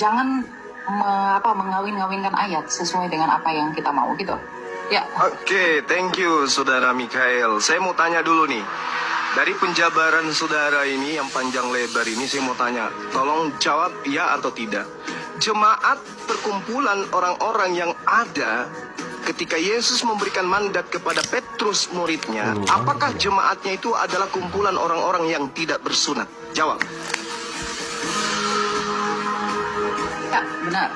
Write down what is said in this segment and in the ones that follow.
Jangan mengawin-ngawinkan ayat sesuai dengan apa yang kita mau gitu. Ya. Oke, thank you Saudara Mikael. Saya mau tanya dulu nih. Dari penjabaran saudara ini yang panjang lebar ini, saya mau tanya, tolong jawab ya atau tidak. Jemaat perkumpulan orang-orang yang ada ketika Yesus memberikan mandat kepada Petrus muridnya, apakah jemaatnya itu adalah kumpulan orang-orang yang tidak bersunat? Jawab. Ya, benar.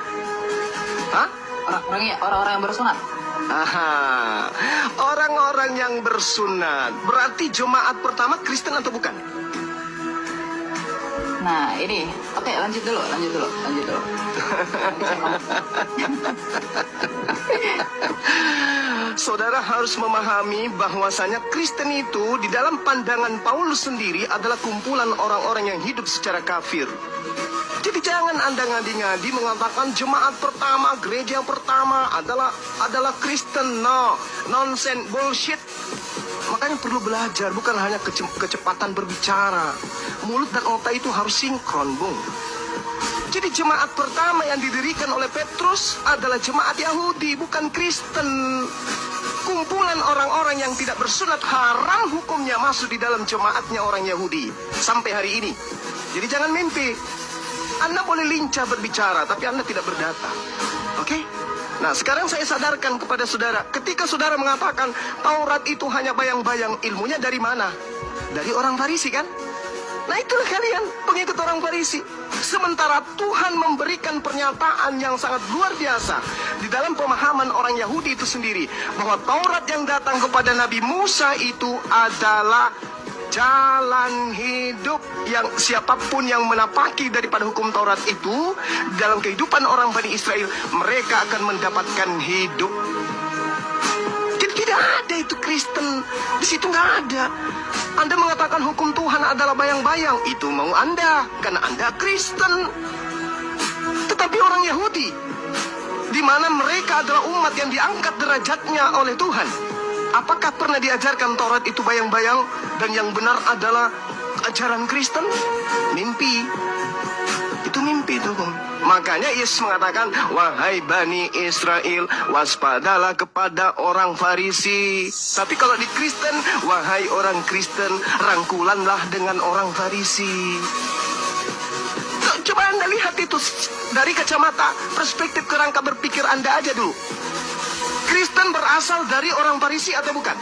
Hah? Orang-orang yang bersunat. Aha, orang-orang yang bersunat. Berarti jemaat pertama Kristen atau bukan? Nah, ini. Oke, lanjut dulu. Nanti saya ngomong. Saudara harus memahami bahwasanya Kristen itu di dalam pandangan Paulus sendiri adalah kumpulan orang-orang yang hidup secara kafir. Jadi jangan Anda ngadi-ngadi mengatakan jemaat pertama, gereja yang pertama adalah Kristen. No, nonsense, bullshit. Makanya perlu belajar, bukan hanya kecepatan berbicara. Mulut dan otak itu harus sinkron, Bung. Jadi jemaat pertama yang didirikan oleh Petrus adalah jemaat Yahudi, bukan Kristen. Kumpulan orang-orang yang tidak bersunat haram hukumnya masuk di dalam jemaatnya orang Yahudi sampai hari ini. Jadi jangan mimpi. Anda boleh lincah berbicara, tapi Anda tidak berdata. Oke? Nah, sekarang saya sadarkan kepada saudara. Ketika saudara mengatakan Taurat itu hanya bayang-bayang, ilmunya dari mana? Dari orang Farisi kan? Nah, itulah kalian, pengikut orang Farisi. Sementara Tuhan memberikan pernyataan yang sangat luar biasa di dalam pemahaman orang Yahudi itu sendiri, bahwa Taurat yang datang kepada Nabi Musa itu adalah jalan hidup yang siapapun yang menapaki daripada hukum Taurat itu dalam kehidupan orang Bani Israel, mereka akan mendapatkan hidup. Jadi tidak ada itu Kristen di situ, nggak ada. Anda mengatakan hukum Tuhan adalah bayang-bayang, itu mau Anda karena Anda Kristen. Tetapi orang Yahudi, di mana mereka adalah umat yang diangkat derajatnya oleh Tuhan, apakah pernah diajarkan Taurat itu bayang-bayang dan yang benar adalah ajaran Kristen? Mimpi. Itu mimpi itu, Bung. Makanya Yesus mengatakan, wahai Bani Israel, waspadalah kepada orang Farisi. Tapi kalau di Kristen, wahai orang Kristen, rangkulanlah dengan orang Farisi. Coba Anda lihat itu dari kacamata perspektif kerangka berpikir Anda aja dulu. Kristen berasal dari orang Farisi atau bukan?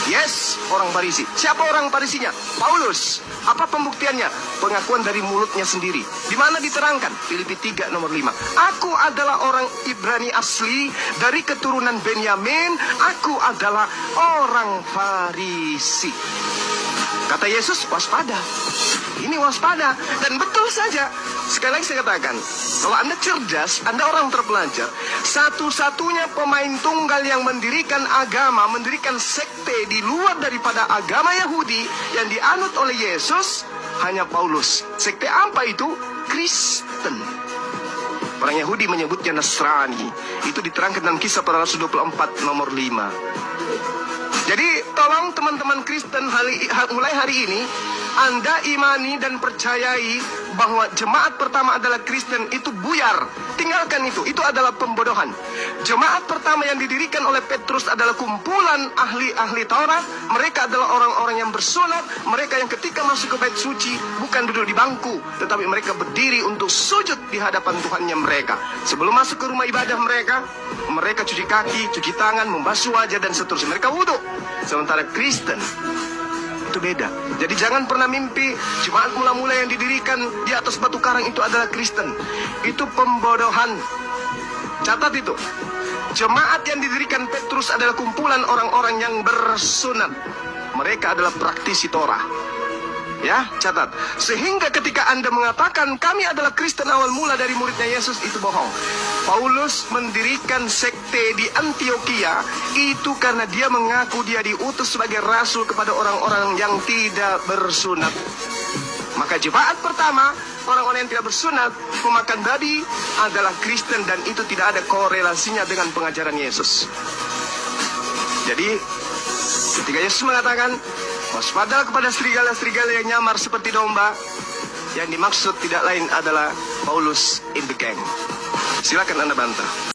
Yes, orang Farisi. Siapa orang Farisinya? Paulus. Apa pembuktiannya? Pengakuan dari mulutnya sendiri. Di mana diterangkan? Filipi 3 nomor 5. Aku adalah orang Ibrani asli dari keturunan Benyamin. Aku adalah orang Farisi. Kata Yesus, waspada. Ini waspada. Dan betul saja. Sekali lagi saya katakan, kalau Anda cerdas, Anda orang terpelajar, satu-satunya pemain tunggal yang mendirikan agama, mendirikan sekte di luar daripada agama Yahudi yang dianut oleh Yesus, hanya Paulus. Sekte apa itu? Kristen. Orang Yahudi menyebutnya Nasrani. Itu diterangkan dalam Kisah Para Rasul 24 nomor 5. Jadi tolong teman-teman Kristen mulai hari ini Anda imani dan percayai bahwa jemaat pertama adalah Kristen, itu buyar. Tinggalkan itu adalah pembodohan. Jemaat pertama yang didirikan oleh Petrus adalah kumpulan ahli-ahli Taurat. Mereka adalah orang-orang yang bersunat. Mereka yang ketika masuk ke bait suci bukan duduk di bangku, tetapi mereka berdiri untuk sujud di hadapan Tuhannya mereka. Sebelum masuk ke rumah ibadah mereka cuci kaki, cuci tangan, membasuh wajah dan seterusnya. Mereka wudhu. Sementara Kristen itu beda. Jadi jangan pernah mimpi jemaat mula-mula yang didirikan di atas batu karang itu adalah Kristen. Itu pembodohan. Catat itu. Jemaat yang didirikan Petrus adalah kumpulan orang-orang yang bersunat. Mereka adalah praktisi Torah. Ya, catat. Sehingga ketika Anda mengatakan kami adalah Kristen awal mula dari muridnya Yesus, itu bohong. Paulus mendirikan sekte di Antioquia itu karena dia mengaku dia diutus sebagai rasul kepada orang-orang yang tidak bersunat. Maka jemaat pertama, orang-orang yang tidak bersunat, pemakan babi, adalah Kristen, dan itu tidak ada korelasinya dengan pengajaran Yesus. Jadi ketika Yesus mengatakan waspadalah kepada serigala-serigala yang nyamar seperti domba, Yang dimaksud tidak lain adalah Paulus in the gang. Silakan Anda bantah.